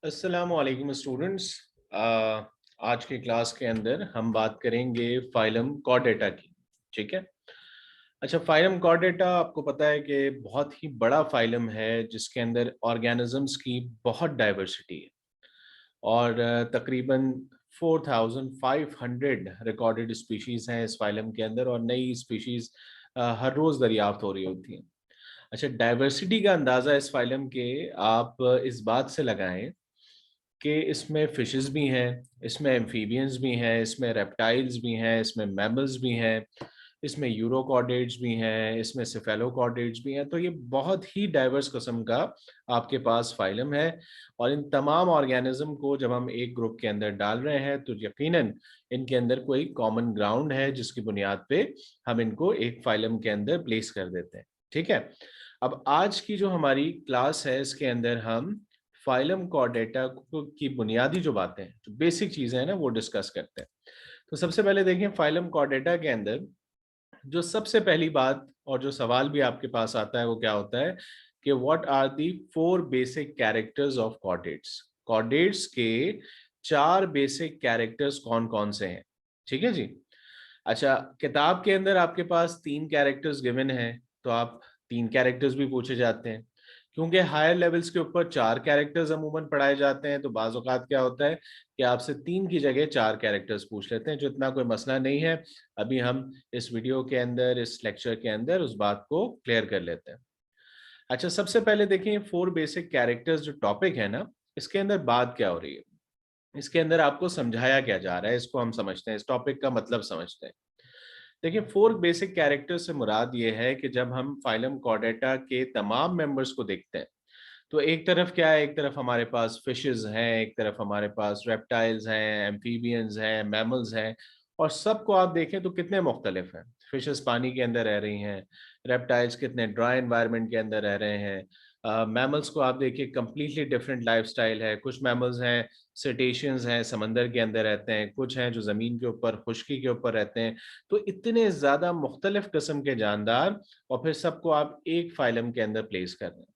अस्सलाम वालेकुम स्टूडेंट्स। आज के क्लास के अंदर हम बात करेंगे फाइलम कॉर्डेटा की। ठीक है। अच्छा, फाइलम कॉर्डेटा आपको पता है कि बहुत ही बड़ा फाइलम है जिसके अंदर ऑर्गेनिजम्स की बहुत डाइवर्सिटी है और तकरीबन 4500 रिकॉर्डेड स्पीशीज हैं इस फाइलम के अंदर और नई स्पीशीज हर रोज़ दरियाफ्त हो रही होती हैं। अच्छा, डाइवर्सिटी का अंदाज़ा इस फाइलम के आप इस बात से लगाएं कि इसमें फिशेस भी हैं, इसमें एम्फीबियंस भी हैं, इसमें रेप्टाइल्स भी हैं, इसमें मैमल्स भी हैं, इसमें यूरोकॉर्डेट्स भी हैं, इसमें सेफेलोकॉर्डेट्स भी हैं। तो ये बहुत ही डाइवर्स किस्म का आपके पास फाइलम है और इन तमाम ऑर्गेनिज्म को जब हम एक ग्रुप के अंदर डाल रहे हैं तो यकीनन इनके अंदर कोई कॉमन ग्राउंड है जिसकी बुनियाद पे हम इनको एक फाइलम के अंदर प्लेस कर देते हैं। ठीक है। अब आज की जो हमारी क्लास है इसके अंदर हम फाइलम कॉर्डेटा की बुनियादी जो बातें हैं, जो बेसिक चीजें हैं ना, वो डिस्कस करते हैं। तो सबसे पहले देखें फाइलम कॉर्डेटा के अंदर जो सबसे पहली बात और जो सवाल भी आपके पास आता है वो क्या होता है कि what are the 4 basic characters of chordates. Chordates के 4 बेसिक कैरेक्टर्स कौन कौन से हैं? ठीक है जी। अच्छा, किताब के अंदर आपके पास 3 कैरेक्टर्स गिवन हैं तो आप 3 कैरेक्टर्स भी पूछे जाते हैं। क्योंकि हायर लेवल्स के ऊपर 4 कैरेक्टर्स अमूमन पढ़ाए जाते हैं तो बाज़ औक़ात क्या होता है कि आपसे 3 की जगह 4 कैरेक्टर्स पूछ लेते हैं, जो इतना कोई मसला नहीं है। अभी हम इस वीडियो के अंदर, इस लेक्चर के अंदर उस बात को क्लियर कर लेते हैं। अच्छा, सबसे पहले देखिए 4 बेसिक कैरेक्टर्स जो टॉपिक है ना, इसके अंदर बात क्या हो रही है, इसके अंदर आपको समझाया क्या जा रहा है, इसको हम समझते हैं, इस टॉपिक का मतलब समझते हैं। देखिए, 4 बेसिक कैरेक्टर से मुराद ये है कि जब हम फाइलम कॉर्डेटा के तमाम मेंबर्स को देखते हैं तो एक तरफ क्या है, एक तरफ हमारे पास फिशेस हैं, एक तरफ हमारे पास रेप्टाइल्स हैं, एम्फीबियंस हैं, मैमल्स हैं और सबको आप देखें तो कितने मुख्तलिफ हैं। फिशेस पानी के अंदर रह रही हैं, रेप्टाइल्स कितने ड्राई एनवायरनमेंट के अंदर रह रहे हैं। मैमल्स को आप देखिए कंप्लीटली डिफरेंट लाइफस्टाइल है। कुछ मैमल्स हैं सिटेशियंस हैं, समंदर के अंदर रहते हैं, कुछ हैं जो ज़मीन के ऊपर खुश्की के ऊपर रहते हैं। तो इतने ज़्यादा मुख्तलिफ किस्म के जानदार और फिर सबको आप एक फाइलम के अंदर प्लेस कर रहे हैं।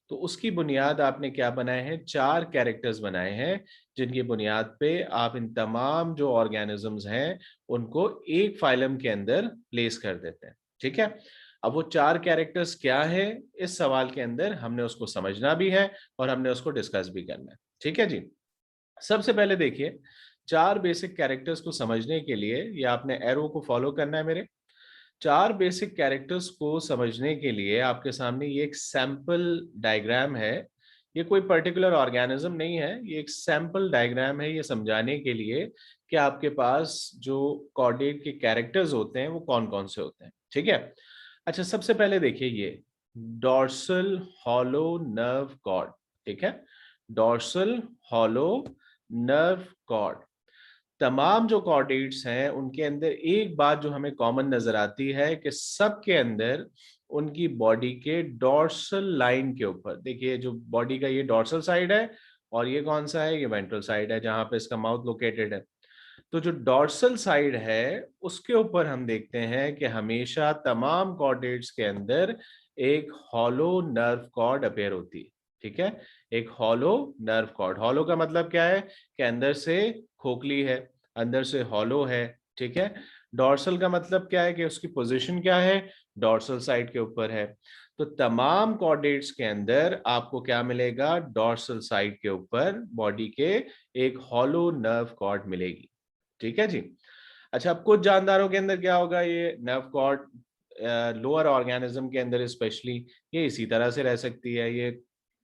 तो उसकी बुनियाद आपने क्या बनाए हैं, 4 कैरेक्टर्स बनाए हैं जिनकी बुनियाद पे आप इन तमाम जो ऑर्गेनिजम्स हैं उनको एक फाइलम के अंदर प्लेस कर देते हैं। ठीक है। अब वो 4 कैरेक्टर्स क्या है, इस सवाल के अंदर हमने उसको समझना भी है और हमने उसको डिस्कस भी करना है। ठीक है जी। सबसे पहले देखिए, 4 बेसिक कैरेक्टर्स को समझने के लिए ये आपने एरो को फॉलो करना है मेरे। 4 बेसिक कैरेक्टर्स को समझने के लिए आपके सामने ये एक सैंपल डायग्राम है। ये कोई पर्टिकुलर ऑर्गेनिज्म नहीं है, ये एक सैंपल डायग्राम है ये समझाने के लिए कि आपके पास जो कॉर्डेट के कैरेक्टर्स होते हैं वो कौन कौन से होते हैं। ठीक है। अच्छा, सबसे पहले देखिए ये डॉर्सल हॉलो नर्व कॉर्ड। ठीक है। Dorsal hollow nerve cord. तमाम जो कॉर्डेट्स हैं उनके अंदर एक बात जो हमें कॉमन नजर आती है कि सबके अंदर उनकी बॉडी के डॉर्सल लाइन के ऊपर देखिए, जो बॉडी का ये डॉर्सल साइड है और ये कौन सा है, ये वेंट्रल साइड है जहां पे इसका माउथ लोकेटेड है। तो जो डॉर्सल साइड है उसके ऊपर हम देखते हैं कि हमेशा तमाम कॉर्डेट्स के अंदर एक हॉलो नर्व कॉर्ड अपेयर होती है। ठीक है। एक हॉलो नर्व कॉर्ड, हॉलो का मतलब क्या है कि अंदर से खोखली है, अंदर से हॉलो है। ठीक है। डॉर्सल का मतलब क्या है कि उसकी पोजीशन क्या है, डॉर्सल साइड के ऊपर है। तो तमाम कॉर्डेट्स के अंदर आपको क्या मिलेगा, डॉर्सल साइड के ऊपर बॉडी के एक हॉलो नर्व कॉर्ड मिलेगी। ठीक है जी। अच्छा, अब कुछ जानदारों के अंदर क्या होगा, ये नर्व कॉर्ड लोअर ऑर्गेनिज्म के अंदर स्पेशली ये इसी तरह से रह सकती है, ये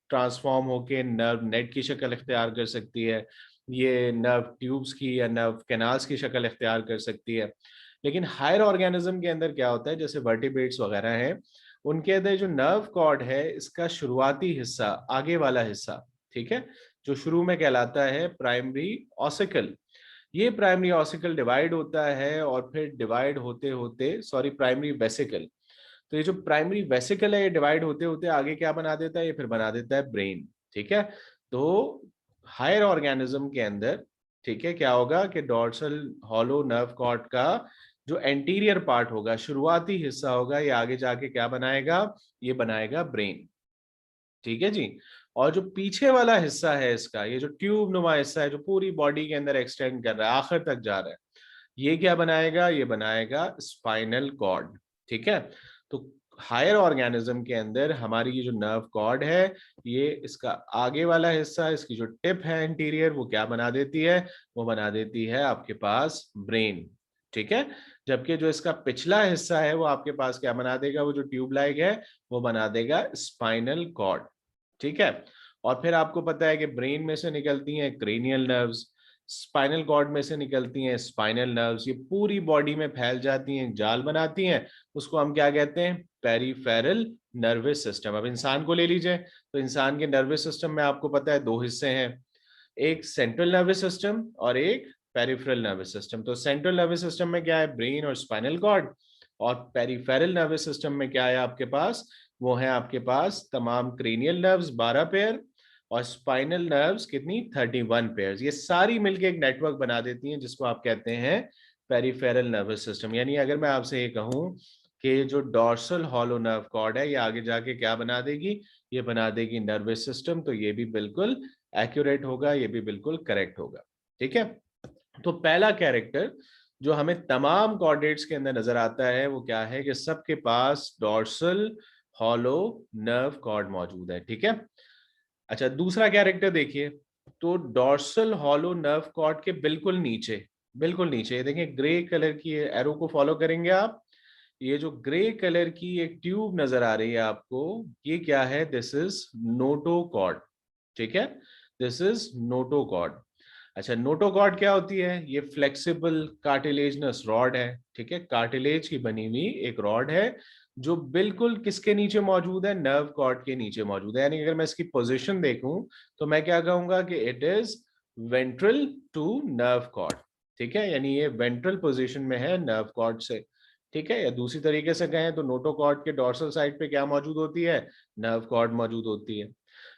ट्रांसफॉर्म होके नर्व नेट की शक्ल इख्तियार कर सकती है, ये नर्व ट्यूब्स की या नर्व कैनाल्स की शक्ल इख्तियार कर सकती है। लेकिन हायर ऑर्गेनिज्म के अंदर क्या होता है, जैसे वर्टिब्रेट्स वगैरह हैं, उनके अंदर जो नर्व कॉर्ड है इसका शुरुआती हिस्सा, आगे वाला हिस्सा, ठीक है, जो शुरू में कहलाता है प्राइमरी ऑसिकल। ये प्राइमरी ऑसिकल डिवाइड होता है और फिर डिवाइड होते होते, सॉरी, प्राइमरी वेसिकल। तो ये जो प्राइमरी वेसिकल है ये डिवाइड होते होते आगे क्या बना देता है, ये फिर बना देता है ब्रेन। ठीक है। तो हायर ऑर्गेनिज्म के अंदर, ठीक है, क्या होगा कि डॉर्सल हॉलो नर्व कॉर्ड का जो एंटीरियर पार्ट होगा, शुरुआती हिस्सा होगा, ये आगे जाके क्या बनाएगा, ये बनाएगा ब्रेन। ठीक है जी। और जो पीछे वाला हिस्सा है इसका, ये जो ट्यूब नुमा हिस्सा है जो पूरी बॉडी के अंदर एक्सटेंड कर रहा है, आखिर तक जा रहा है, ये क्या बनाएगा, ये बनाएगा स्पाइनल कॉर्ड। ठीक है। तो हायर ऑर्गेनिज्म के अंदर हमारी ये जो नर्व कॉर्ड है, ये इसका आगे वाला हिस्सा, इसकी जो टिप है एंटीरियर, वो क्या बना देती है, वो बना देती है आपके पास ब्रेन। ठीक है। जबकि जो इसका पिछला हिस्सा है वो आपके पास क्या बना देगा, वो जो ट्यूब लाइक है वो बना देगा स्पाइनल कॉर्ड। ठीक है। और फिर आपको पता है कि ब्रेन में से निकलती हैं क्रेनियल नर्व्स, स्पाइनल कॉर्ड में से निकलती हैं स्पाइनल नर्व्स, ये पूरी बॉडी में फैल जाती हैं, जाल बनाती हैं। उसको हम क्या कहते हैं, पेरिफेरल नर्वस सिस्टम। अब इंसान को ले लीजिए, तो इंसान के नर्वस सिस्टम में आपको पता है दो हिस्से हैं, एक सेंट्रल नर्वस सिस्टम और एक पेरिफेरल नर्वस सिस्टम। तो सेंट्रल नर्वस सिस्टम में क्या है, ब्रेन और स्पाइनल कॉर्ड, और पेरिफेरल नर्वस सिस्टम में क्या है आपके पास, वो है आपके पास तमाम क्रेनियल नर्व्स 12 पेयर और स्पाइनल नर्व्स कितनी, 31 पेयर्स। ये सारी मिलके एक नेटवर्क बना देती हैं जिसको आप कहते हैं पेरिफेरल नर्वस सिस्टम। यानी अगर मैं आपसे ये कहूं कि जो डॉर्सल हॉलो नर्व कॉर्ड है, ये आगे जाके क्या बना देगी, ये बना देगी नर्वस सिस्टम, तो ये भी बिल्कुल एक्यूरेट होगा, ये भी बिल्कुल करेक्ट होगा। ठीक है। तो पहला कैरेक्टर जो हमें तमाम कॉर्डेट्स के अंदर नजर आता है वो क्या है, कि सबके पास डॉर्सल हॉलो नर्व कॉर्ड मौजूद है। ठीक है। अच्छा, दूसरा कैरेक्टर देखिए, तो डॉर्सल हॉलो नर्व कॉर्ड के बिल्कुल नीचे, बिल्कुल नीचे ये देखें ग्रे कलर की एरो को फॉलो करेंगे आप, ये जो ग्रे कलर की एक ट्यूब नजर आ रही है आपको, ये क्या है, दिस इज नोटोकॉर्ड। ठीक है। This is notochord. अच्छा, नोटोकॉर्ड क्या होती है, ये फ्लेक्सिबल कार्टिलेजनस रॉड है। ठीक है, कार्टिलेज की बनी हुई एक रॉड है जो बिल्कुल किसके नीचे मौजूद है, नर्व कॉर्ड के नीचे मौजूद है। यानी अगर मैं इसकी पोजीशन देखूं तो मैं क्या कहूंगा कि it is ventral to nerve cord. ठीक है, यानी ये वेंट्रल पोजीशन में है नर्व कॉर्ड से। ठीक है, या दूसरी तरीके से कहें तो नोटोकॉर्ड के डॉर्सल साइड पे क्या मौजूद होती है, नर्व कॉर्ड मौजूद होती है।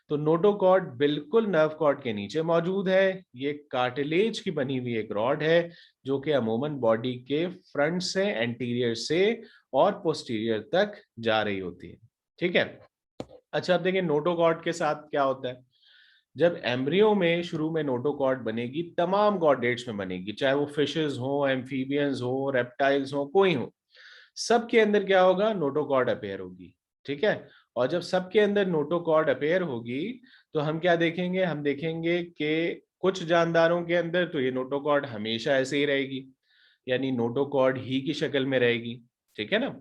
तो नोटोकॉर्ड बिल्कुल नर्व कॉर्ड के नीचे मौजूद है। ये कार्टिलेज की बनी हुई एक रॉड है जो कि अमूमन बॉडी के फ्रंट से, एंटीरियर से और पोस्टीरियर तक जा रही होती है। ठीक है। अच्छा, अब देखिए नोटोकॉर्ड के साथ क्या होता है, जब एम्ब्रियो में शुरू में नोटोकॉर्ड बनेगी, तमाम कॉर्डेट्स में बनेगी, चाहे वो फिशेस हो, एम्फीबियंस हो, रेप्टाइल्स हो, कोई हो, सबके अंदर क्या होगा, नोटोकॉर्ड अपेयर होगी। ठीक है। और जब सबके अंदर नोटोकॉर्ड अपेयर होगी तो हम क्या देखेंगे, हम देखेंगे कि कुछ जानदारों के अंदर तो ये नोटोकॉर्ड हमेशा ऐसे ही रहेगी, यानी नोटोकॉर्ड ही की शक्ल में रहेगी। ठीक है ना।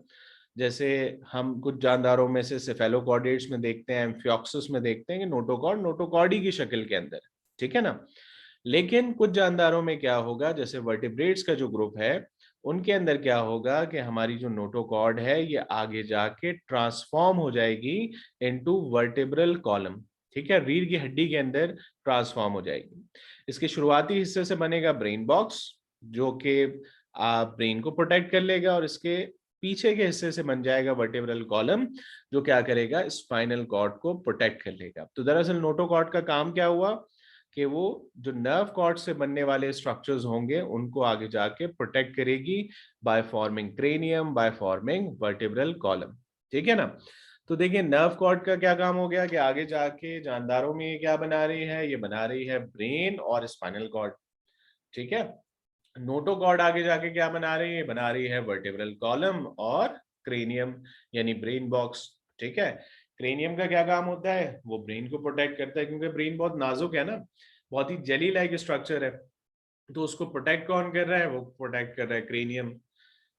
जैसे हम कुछ जानदारों में से सेफेलोकॉर्डेट्स में देखते हैं, एम्फियोक्सिस में देखते हैं कि नोटोकॉर्ड नोटोकॉर्ड ही की शक्ल के अंदर। ठीक है ना। लेकिन कुछ जानदारों में क्या होगा, जैसे वर्टिब्रेट्स का जो ग्रुप है, उनके अंदर क्या होगा कि हमारी जो नोटोकॉर्ड है ये आगे जाके ट्रांसफॉर्म हो जाएगी इनटू वर्टिब्रल कॉलम। ठीक है, रीढ़ की हड्डी के अंदर ट्रांसफॉर्म हो जाएगी। इसके शुरुआती हिस्से से बनेगा ब्रेन बॉक्स, जो कि ब्रेन को प्रोटेक्ट कर लेगा, और इसके पीछे के हिस्से से बन जाएगा वर्टिब्रल कॉलम, जो क्या करेगा, स्पाइनल कॉर्ड को प्रोटेक्ट कर लेगा। तो दरअसल नोटोकॉर्ड का काम क्या हुआ कि वो जो नर्व कॉर्ड से बनने वाले स्ट्रक्चर्स होंगे उनको आगे जाके प्रोटेक्ट करेगी by forming cranium, by forming vertebral column. ठीक है ना। तो देखिए नर्व कॉर्ड का क्या काम हो गया कि आगे जाके जानदारों में ये क्या बना रही है, ये बना रही है ब्रेन और स्पाइनल कॉर्ड। ठीक है। नोटोकॉर्ड आगे जाके क्या बना रही है, बना रही है वर्टिब्रल कॉलम और क्रेनियम, यानी ब्रेन बॉक्स। ठीक है। क्रेनियम का क्या काम होता है, वो ब्रेन को प्रोटेक्ट करता है, क्योंकि ब्रेन बहुत नाजुक है ना, बहुत ही जेली लाइक स्ट्रक्चर है, तो उसको प्रोटेक्ट कौन कर रहा है, वो प्रोटेक्ट कर रहा है क्रेनियम।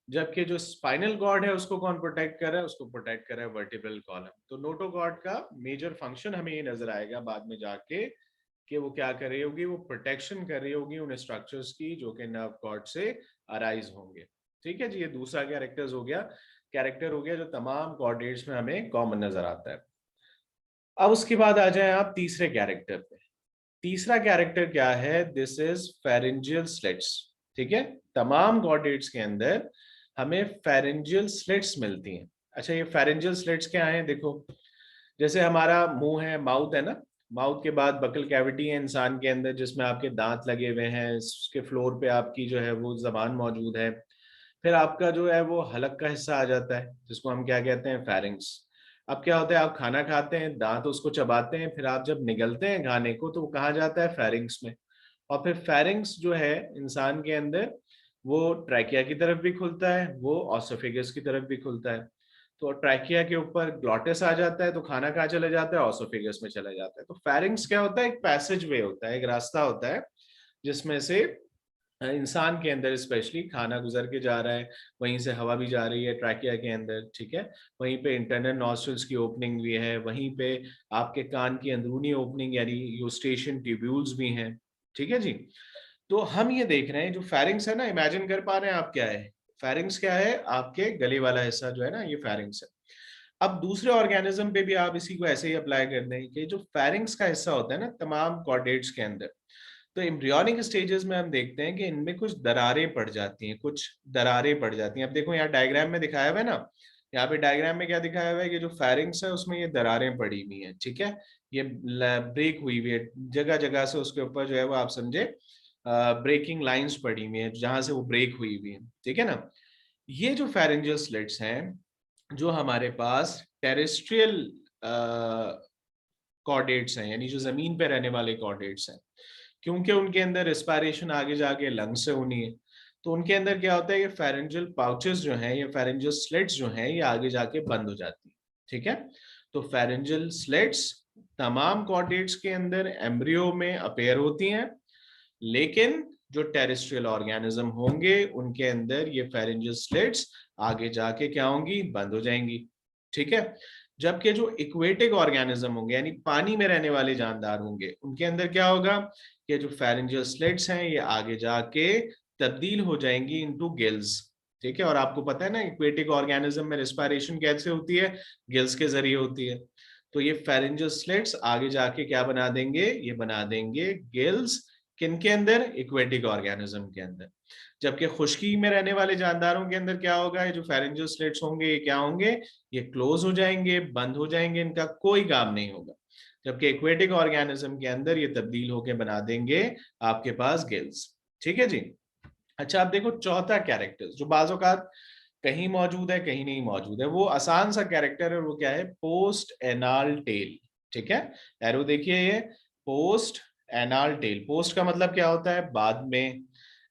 जबकि जो स्पाइनल कॉर्ड है उसको कौन प्रोटेक्ट कर रहा है, उसको प्रोटेक्ट कर रहा है वर्टिब्रल कॉलम। तो नोटोकॉर्ड का मेजर फंक्शन हमें ये नजर आएगा बाद में जाके कि वो क्या कर रही होगी, वो प्रोटेक्शन कर रही होगी उन स्ट्रक्चर्स की जो कि नर्व कॉर्ड से अराइज होंगे। ठीक है जी, ये दूसरा कैरेक्टर हो गया जो तमाम कॉर्डेट्स में हमें कॉमन नजर आता है। अब उसके बाद आ जाए आप तीसरे कैरेक्टर पे। तीसरा कैरेक्टर क्या है, दिस इज फेरेंजियल स्लिट्स। ठीक है, तमाम कॉर्डेट्स के अंदर हमें फेरेंजियल स्लिट्स मिलती हैं। अच्छा, ये फेरेंजियल स्लिट्स क्या है, देखो जैसे हमारा मुंह है, माउथ है ना, माउथ के बाद बकल कैविटी है इंसान के अंदर जिसमें आपके दांत लगे हुए हैं, उसके फ्लोर पे आपकी जो है वो जबान मौजूद है। फिर आपका जो है वो हलक का हिस्सा आ जाता है जिसको हम क्या कहते हैं, फेरिंग्स। अब क्या होता है, आप खाना खाते हैं, दांत उसको चबाते हैं, फिर आप जब निगलते हैं खाने को तो वो कहाँ जाता है, फेरिंग्स में। और फिर फेरिंग्स जो है इंसान के अंदर, वो ट्रैकिया की तरफ भी खुलता है, वो ऑसोफेगस की तरफ भी खुलता है। तो ट्रैकिया के ऊपर ग्लॉटिस आ जाता है, तो खाना कहाँ चला जाता है, ऑसोफेगस में चला जाता है। तो फेरिंग्स क्या होता है, एक पैसेज वे होता है, एक रास्ता होता है जिसमें से इंसान के अंदर स्पेशली खाना गुजर के जा रहा है, वहीं से हवा भी जा रही है ट्रैकिया के अंदर, ठीक है। वहीं पे इंटरनल नॉस्ट्रल्स की ओपनिंग भी है, वहीं पे आपके कान की अंदरूनी ओपनिंग यानी यूस्टेशियन ट्यूब्यूल्स भी हैं, ठीक है जी। तो हम ये देख रहे हैं जो फेरिंग्स है ना, इमेजिन कर पा रहे हैं आप क्या है, फेरिंग्स क्या है, आपके गले वाला हिस्सा जो है ना, ये फेरिंग्स है। अब दूसरे ऑर्गेनिज्म पे भी आप इसी को ऐसे ही अप्लाई कर दें कि जो फेरिंग्स का हिस्सा होता है ना तमाम कॉर्डेट्स के अंदर, तो एम्ब्रियोनिक स्टेजेस में हम देखते हैं कि इनमें कुछ दरारें पड़ जाती हैं, कुछ दरारें पड़ जाती हैं। अब देखो यहाँ डायग्राम में दिखाया हुआ है ना, यहाँ पे डायग्राम में क्या दिखाया हुआ है कि जो फेरिंग्स है उसमें ये दरारें पड़ी हुई हैं, ठीक है। ये ब्रेक हुई हुई है जगह जगह से, उसके ऊपर जो है वो आप समझे ब्रेकिंग लाइंस पड़ी हुई हैं जहां से वो ब्रेक हुई हुई है, ठीक है ना। ये जो फेरेंजियल स्लिट्स हैं, जो हमारे पास टेरेस्ट्रियल कॉर्डेट्स हैं, यानी जो जमीन पे रहने वाले कॉर्डेट्स हैं, क्योंकि उनके अंदर रेस्पिरेशन आगे जाके लंग से होनी है, तो उनके अंदर क्या होता है, ये फेरेंजियल पाउचेस जो हैं, ये फेरेंजियल स्लिट्स जो हैं, ये आगे जाके बंद हो जाती है, ठीक है। तो फेरेंजियल स्लिट्स तमाम कॉर्डेट्स के अंदर एम्ब्रियो में अपेयर होती हैं, लेकिन जो टेरेस्ट्रियल ऑर्गेनिज्म होंगे उनके अंदर ये फेरेंजियल स्लिट्स आगे जाके क्या होंगी, बंद हो जाएंगी, ठीक है। जबकि जो इक्वेटिक ऑर्गेनिज्म होंगे यानी पानी में रहने वाले जानदार होंगे, उनके अंदर क्या होगा कि जो फेरेंजियल स्लिट्स हैं ये आगे जाके तब्दील हो जाएंगी इनटू गिल्स, ठीक है। और आपको पता है ना इक्वेटिक ऑर्गेनिज्म में रेस्पिरेशन कैसे होती है, गिल्स के जरिए होती है। तो ये फेरेंजियल स्लिट्स आगे जाके क्या बना देंगे, ये बना देंगे गिल्स, किनके अंदर, इक्वेटिक ऑर्गेनिज्म के अंदर। जबकि खुश्की में रहने वाले जानदारों के अंदर क्या होगा, ये जो फेरेंजियल स्लिट्स होंगे ये क्या होंगे, ये क्लोज हो जाएंगे, बंद हो जाएंगे, इनका कोई काम नहीं होगा। जबकि इक्वेटिक ऑर्गेनिज्म के अंदर ये तब्दील होके बना देंगे आपके पास गिल्स, ठीक है जी। अच्छा आप देखो चौथा कैरेक्टर जो बाज़-औक़ात कहीं मौजूद है कहीं नहीं मौजूद है, वो आसान सा कैरेक्टर है, वो क्या है, पोस्ट एनाल टेल, ठीक है। एरो देखिए ये पोस्ट एनाल टेल, पोस्ट का मतलब क्या होता है, बाद में,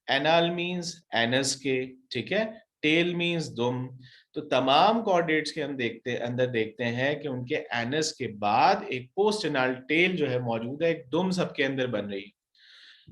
एनाल मींस एनस के, ठीक है, टेल मींस दुम। तो तमाम कॉर्डेट्स के हम अंदर देखते हैं कि उनके एनस के बाद एक पोस्ट एनाल टेल जो है मौजूद है, एक दुम सबके अंदर बन रही है।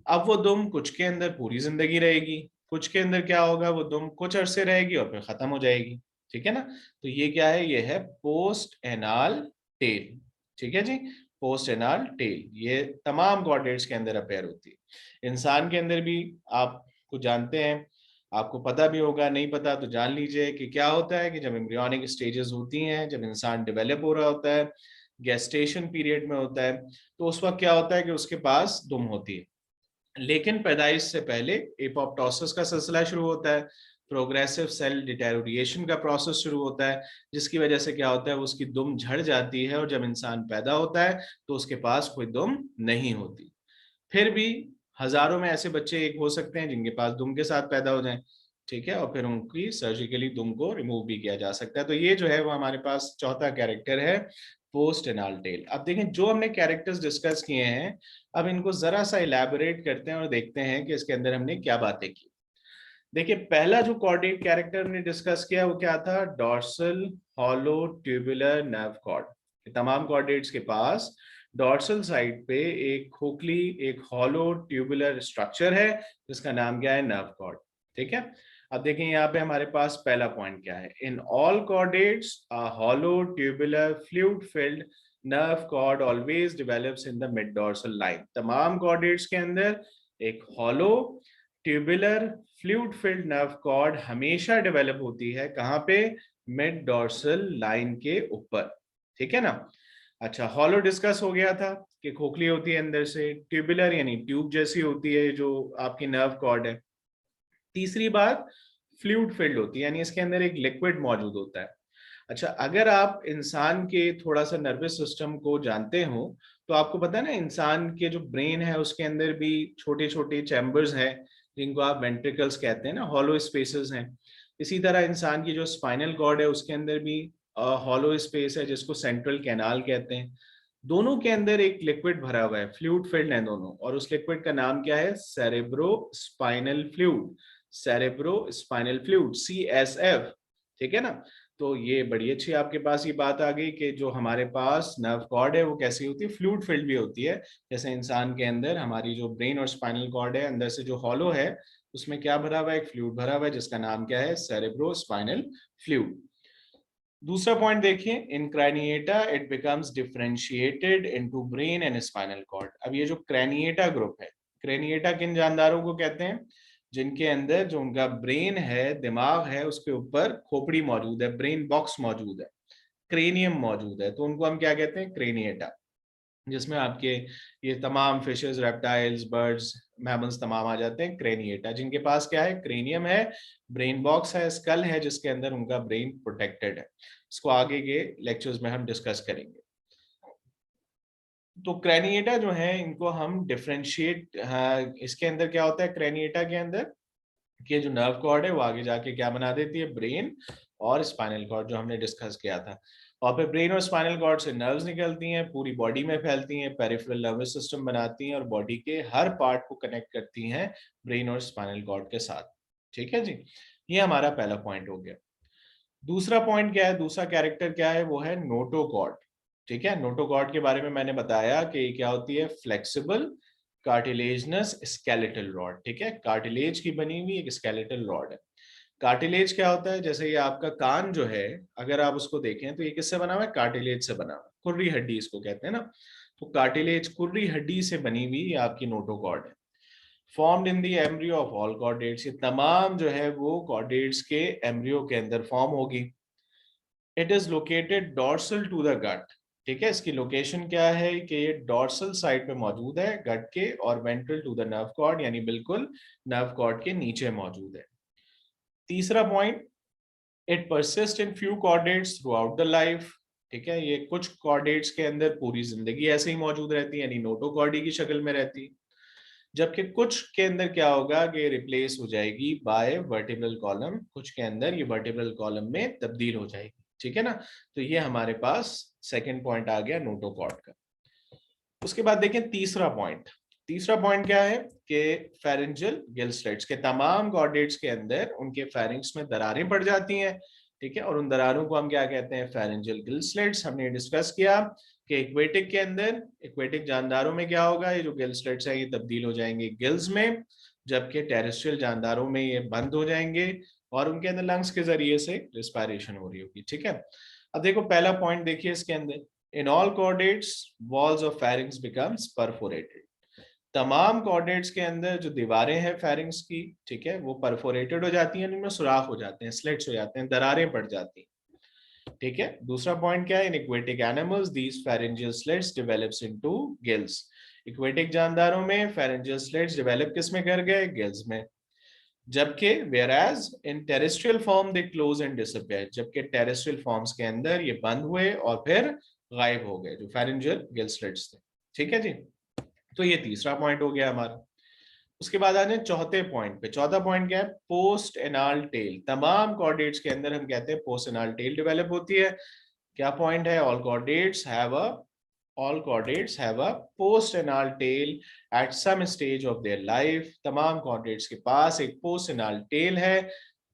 अब वो दुम कुछ के अंदर पूरी जिंदगी रहेगी, कुछ के अंदर क्या होगा, वो दुम कुछ अरसे रहेगी और फिर खत्म हो जाएगी, ठीक है ना। तो ये क्या है, ये है पोस्ट एनाल टेल, ठीक है जी। पोस्ट एनाल टेल ये तमाम कॉर्डेट्स के अंदर अपेयर होती है। इंसान के अंदर भी आप कुछ जानते हैं, आपको पता भी होगा, नहीं पता तो जान लीजिए कि क्या होता है कि जब एम्ब्रियोनिक स्टेजेस होती हैं, जब इंसान डेवलप हो रहा होता है, गेस्टेशन पीरियड में होता है, तो उस वक्त क्या होता है कि उसके पास दुम होती है। लेकिन पैदाइश से पहले एपोप्टोसिस का सिलसिला शुरू होता है, प्रोग्रेसिव सेल डिटेरियोरेशन का प्रोसेस शुरू होता है, जिसकी वजह से क्या होता है, उसकी दुम झड़ जाती है और जब इंसान पैदा होता है तो उसके पास कोई दुम नहीं होती। फिर भी हजारों में ऐसे बच्चे एक हो सकते हैं जिनके पास दुम के साथ पैदा हो जाएं, ठीक है, और फिर उनकी सर्जिकली दुम को रिमूव भी किया जा सकता है। तो ये जो है वो हमारे पास चौथा कैरेक्टर है, पोस्ट एनाल टेल। अब देखें जो हमने कैरेक्टर्स डिस्कस किए हैं, अब इनको जरा सा इलेबोरेट करते हैं और देखते हैं कि इसके अंदर हमने क्या बातें की। देखिए पहला जो कॉर्डेट कैरेक्टर हमने डिस्कस किया वो क्या था, dorsal hollow tubular nerve cord. तमाम कॉर्डेट्स के पास डॉर्सल साइड पे एक खोखली, एक हॉलो ट्यूबुलर स्ट्रक्चर है जिसका नाम क्या है, नर्व कॉर्ड, ठीक है। अब देखें यहाँ पे हमारे पास पहला पॉइंट क्या है, in all chordates a hollow tubular fluid filled nerve cord always develops in the mid dorsal line. तमाम कॉर्डेट्स के अंदर एक hollow tubular fluid filled nerve cord हमेशा डेवलप होती है, कहां पे, मिड डॉर्सल लाइन के ऊपर, ठीक है ना। अच्छा हॉलो डिस्कस हो गया था कि खोखली होती है अंदर से, ट्यूबुलर यानी ट्यूब जैसी होती है जो आपकी नर्व कॉर्ड है। तीसरी बात फ्लूइड फिल्ड होती है, यानी इसके अंदर एक लिक्विड मौजूद होता है। अच्छा अगर आप इंसान के थोड़ा सा नर्वस सिस्टम को जानते हो तो आपको पता है ना, इंसान के जो ब्रेन है उसके अंदर भी छोटे छोटे चैम्बर्स हैं जिनको आप वेंट्रिकल्स कहते हैं ना, हॉलो स्पेसेस हैं। इसी तरह इंसान की जो स्पाइनल कॉर्ड है उसके अंदर भी हॉलो स्पेस है जिसको सेंट्रल कैनाल कहते हैं। दोनों के अंदर एक लिक्विड भरा हुआ है, फ्लूइड फिल्ड है दोनों, और उस लिक्विड का नाम क्या है? Cerebro spinal fluid. Cerebro spinal fluid, CSF। ठीक है ना? तो ये बड़ी अच्छी आपके पास ये बात आ गई कि जो हमारे पास नर्व कॉर्ड है वो कैसी होती है? फ्लूइड फिल्ड भी होती है। जैसे इंसान के अंदर हमारी जो ब्रेन और स्पाइनल कॉर्ड है, अंदर से जो हॉलो है उसमें क्या भरा हुआ है? एक फ्लूइड भरा हुआ है जिसका नाम क्या है? Cerebro spinal fluid. दूसरा पॉइंट देखिए, in craniata it becomes differentiated into brain and spinal cord. अब ये जो क्रैनिएटा ग्रुप है, क्रैनिएटा किन जानदारों को कहते हैं? जिनके अंदर जो उनका ब्रेन है, दिमाग है, उसके ऊपर खोपड़ी मौजूद है, ब्रेन बॉक्स मौजूद है, क्रेनियम मौजूद है, तो उनको हम क्या कहते हैं? क्रेनिएटा। जिसमें आपके ये तमाम फिशेस, रेप्टाइल्स, बर्ड्स, मैमल्स तमाम आ जाते हैं क्रेनिएटा, जिनके पास क्या है? क्रेनियम है, ब्रेन बॉक्स है, स्कल है, जिसके अंदर उनका ब्रेन प्रोटेक्टेड है। इसको आगे के लेक्चर्स में हम डिस्कस करेंगे। तो क्रेनिएटा जो है इनको हम डिफरेंशिएट, इसके अंदर क्या होता है क्रेनिएटा के अंदर? कि जो नर्व कॉर्ड है वो आगे जाके क्या बना देती है? ब्रेन और स्पाइनल कॉर्ड, जो हमने डिस्कस किया था। और फिर ब्रेन और स्पाइनल कॉर्ड से नर्व्स निकलती हैं, पूरी बॉडी में फैलती हैं, पेरिफेरल नर्वस सिस्टम बनाती हैं और बॉडी के हर पार्ट को कनेक्ट करती हैं ब्रेन और स्पाइनल कॉर्ड के साथ। ठीक है जी, ये हमारा पहला पॉइंट हो गया। दूसरा पॉइंट क्या है? दूसरा कैरेक्टर क्या है? वो है नोटोकॉर्ड। ठीक है, नोटोकॉर्ड के बारे में मैंने बताया कि ये क्या होती है? Flexible cartilaginous skeletal rod. ठीक है, कार्टिलेज की बनी हुई एक स्केलेटल रॉड है। कार्टिलेज क्या होता है? जैसे ये आपका कान जो है, अगर आप उसको देखें तो ये किससे बना हुआ है? कार्टिलेज से बना हुआ है, कुर्री हड्डी इसको कहते हैं ना। तो कार्टिलेज, कुर्री हड्डी से बनी हुई ये आपकी नोटोकॉर्ड है। Formed in the embryo of all chordates, ये तमाम जो है वो कॉर्डेट्स के एम्ब्रियो के अंदर फॉर्म होगी। It is located dorsal to the gut. ठीक है, इसकी लोकेशन क्या है? कि ये डॉर्सल साइड पे मौजूद है गट के, और ventral to the nerve cord, यानी बिल्कुल नर्व कॉर्ड के नीचे मौजूद है। तीसरा point, it persist in few chordates throughout the life. ठीक है, ये कुछ कॉर्डेट्स के अंदर पूरी जिंदगी ऐसे ही मौजूद रहती है, यानी नोटोकॉर्डी की शक्ल में रहती है। जबकि कुछ के अंदर क्या होगा कि रिप्लेस हो जाएगी बाय वर्टिब्रल कॉलम, कुछ के अंदर ये वर्टिब्रल कॉलम में तब्दील हो जाएगी। ठीक है ना? तो ये हमारे पास सेकंड पॉइंट आ गया नोटोकॉर्ड का। उसके बाद देखें तीसरा पॉइंट। तीसरा पॉइंट क्या है? कि फेरेंजियल गिल स्लिट्स के तमाम कॉर्डेट्स के अंदर उनके फेरिंग्स में दरारें पड़ जाती हैं। ठीक है, और उन दरारों को हम क्या कहते हैं? Pharyngeal gill slits. हमने डिस्कस किया कि इक्वेटिक के अंदर, इक्वेटिक जानदारों में क्या होगा? ये जो गिल स्लिट्स हैं ये तब्दील हो जाएंगे गिल्स में, जबकि टेरेस्ट्रियल जानदारों में ये बंद हो जाएंगे और उनके अंदर लंग्स के जरिए से रिस्पायरेशन हो रही होगी। ठीक है, अब देखो पहला पॉइंट देखिए इसके अंदर, इन all chordates walls of pharynx becomes perforated. तमाम कॉर्डेट्स के अंदर जो दीवारें हैं फेरिंग्स की, ठीक है, वो परफोरेटेड हो जाती हैं, उनमें सुराख हो जाते हैं, स्लिट्स हो जाते हैं, दरारें पड़ जाती हैं। ठीक है, दूसरा पॉइंट क्या है? In aquatic animals these pharyngeal slits develops into gills. Aquatic जानदारों में फेरेंजियल स्लिट्स डेवलप किस में कर गए? गिल्स में। जबकि whereas in terrestrial form they close and disappear, जबकि टेरेस्ट्रियल फॉर्म्स के अंदर ये बंद हुए और फिर गायब हो गए, जो फेरेंजियल गिल स्लिट्स थे। ठीक है जी, तो ये तीसरा पॉइंट हो गया हमारा। उसके बाद आ जाए चौथे पॉइंट पे। चौथा पॉइंट क्या है? Post anal tail. तमाम कॉर्डेट्स के अंदर हम कहते हैं पोस्ट एनाल टेल डेवलप होती है। क्या पॉइंट है? all chordates have a post anal tail at some stage of their life। तमाम chordates के पास एक post anal tail है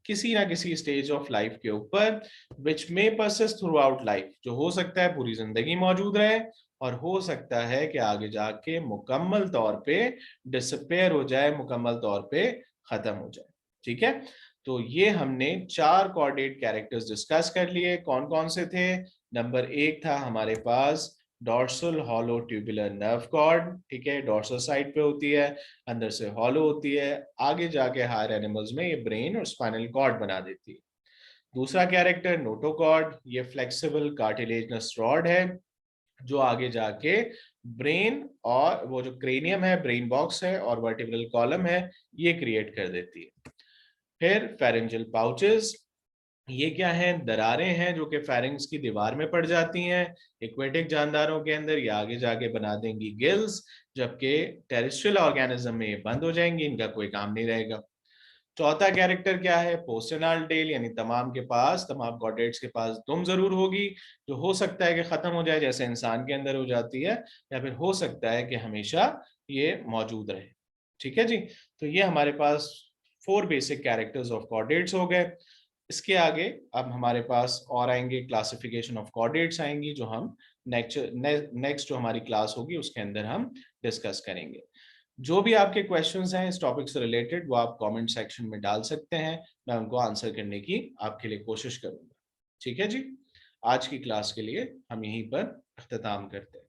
किसी ना किसी स्टेज ऑफ लाइफ के ऊपर, which may persist throughout life, जो हो सकता है पूरी जिंदगी मौजूद रहे और हो सकता है कि आगे जाके मुकम्मल तौर पे डिसअपेयर हो जाए, मुकम्मल तौर पे खत्म हो जाए। ठीक है, तो ये हमने 4 कॉर्डेट कैरेक्टर्स डिस्कस कर लिए। कौन कौन से थे? नंबर 1 था हमारे पास dorsal hollow tubular nerve cord. ठीक है, डॉर्सल साइड पे होती है, अंदर से हॉलो होती है, आगे जाके हायर एनिमल्स में ये ब्रेन और स्पाइनल कॉर्ड बना देती है। दूसरा कैरेक्टर नोटोकॉर्ड, ये फ्लेक्सिबल कार्टिलेजनस रॉड है जो आगे जाके ब्रेन और वो जो क्रेनियम है, ब्रेन बॉक्स है और वर्टिब्रल कॉलम है, ये क्रिएट कर देती है। फिर फेरेंजियल पाउचेस, ये क्या है? दरारें हैं जो कि फेरिंग्स की दीवार में पड़ जाती हैं। एक्वेटिक जानदारों के अंदर ये आगे जाके बना देंगी गिल्स, जबकि टेरेस्ट्रियल ऑर्गेनिज्म में ये बंद हो जाएंगी, इनका कोई काम नहीं रहेगा। चौथा कैरेक्टर क्या है, पोस्टनाल टेल, यानी तमाम कॉर्डेट्स के पास दुम जरूर होगी, जो हो सकता है कि खत्म हो जाए जैसे इंसान के अंदर हो जाती है, या फिर हो सकता है कि हमेशा ये मौजूद रहे। ठीक है जी। तो ये हमारे पास 4 बेसिक कैरेक्टर्स ऑफ कॉर्डेट्स हो गए। इसके आगे अब हमारे पास और आएंगे, क्लासिफिकेशन ऑफ कॉर्डेट्स आएंगी, जो हम नेक्स्ट जो हमारी क्लास होगी उसके अंदर हम डिस्कस करेंगे। जो भी आपके क्वेश्चंस हैं इस टॉपिक से रिलेटेड, वो आप कमेंट सेक्शन में डाल सकते हैं, मैं उनको आंसर करने की आपके लिए कोशिश करूंगा। ठीक है जी। आज की क्लास के लिए हम यहीं पर अख्ताम करते हैं।